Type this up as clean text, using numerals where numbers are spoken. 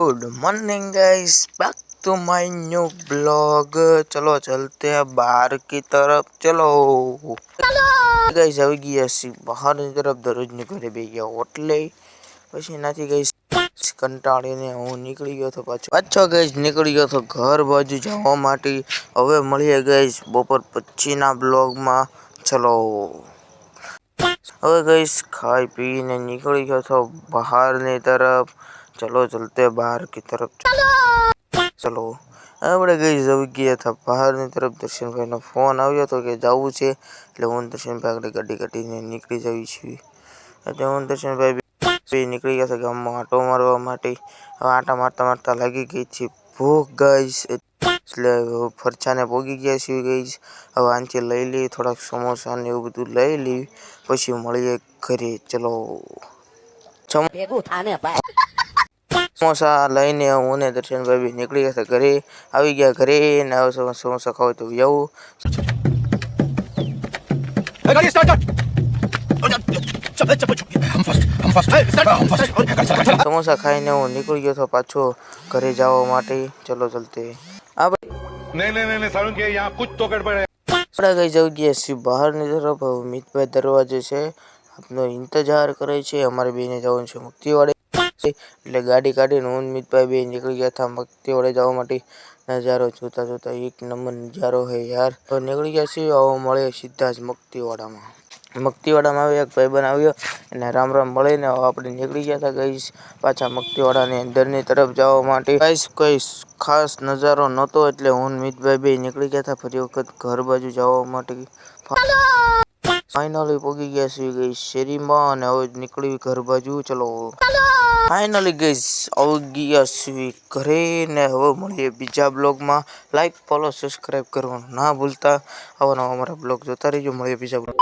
Good morning guys, back to my new blog. चलो चलते हैं बाहर की तरफ। चलो गाइस, આવી ગયા છીએ બહારની તરફ। દરરોજની ઘરે બે ગયા હોટલે, પછી નાથી ગાઈસ કંટાળીને હું નીકળી ગયો તો પાછો ગાઈસ નીકળી ગયો તો ઘર બાજુ જવા માટે। હવે મળીએ ગાઈસ બપોર પછીના બ્લોગમાં। ચલો હવે गाइस खाई पीने निकल गया था बाहर की तरफ। चलो चलते बाहर की तरफ। चलो આપણે गाइस આવી ગયા था बाहर की तरफ। दर्शन भाई નો फोन આવ્યો તો કે જાવું છે, એટલે હું દર્શન ભાઈ આગળ ગાડી કાઢીને નીકળી જવી છીએ। એટલે હું દર્શન ભાઈ નીકળી ગયા था ગામમાં આટો મારવા માટે। આટા મારતા મારતા લાગી ગઈ છે ભૂખ गाइस, એટલે ફરસાને પોગી ગયા છીએ गाइस। હવે આનથી લઈ લઈ થોડાક સમોસા ને એવું બધું લઈ લઈ, પછી મળીએ ઘરે। ચલો समोसा लईने હું ને દર્શનભાઈ નીકળી ગયા ઘરે। આવી ગયા ઘરે ને હવે સમોસા ખાવ તો જાવું। સમોસા ખાઈને હું નીકળી ગયો તો પાછો ઘરે જવા માટે। ચલો ચલતે नहीं सारुण के यहाँ कुछ तो गड़बड़ है। આપણે ગઈ જવું ગયા છીએ બહારની તરફ। મિતભાઈ દરવાજે છે, આપનો ઇંતજાર કરે છે। અમારે બેને જવાનું છે મુક્તિવાડે, એટલે ગાડી કાઢીને હું મિતભાઈ બે નીકળી ગયા હતા મુક્તિવાડે જવા માટે। નજારો જોતા જોતા એક નંબર નજારો હે યાર। તો નીકળી ગયા છીએ, હવે મળે સીધા જ મુક્તિવાડામાં। મુક્તિવાડામાં આવ્યો એક ભાઈબંધ આવ્યો અને રામ રામ મળીને આપણે નીકળી ગયા હતા ગાઈસ પાછા મુક્તિવાડાની અંદરની તરફ જવા માટે। ગાઈસ કોઈ ખાસ નજારો નહોતો, એટલે હું મિતભાઈ બે નીકળી ગયા હતા ફરી વખત ઘર બાજુ જવા માટે। ફાઇનલી પહોંચી ગયા છીએ ગાઈસ શેરીમાં, અને હવે નીકળી ઘર બાજુ। ચલો ફાઇનલી ગાઈસ આવી ગયા છીએ ઘરે, ને હવે મળીએ બીજા બ્લોગમાં। લાઈક ફોલો સબસ્ક્રાઈબ કરવાનું ના ભૂલતા। આવા નવા અમારા બ્લોગ જોતા રહેજો। મળીએ બીજા બ્લોગ।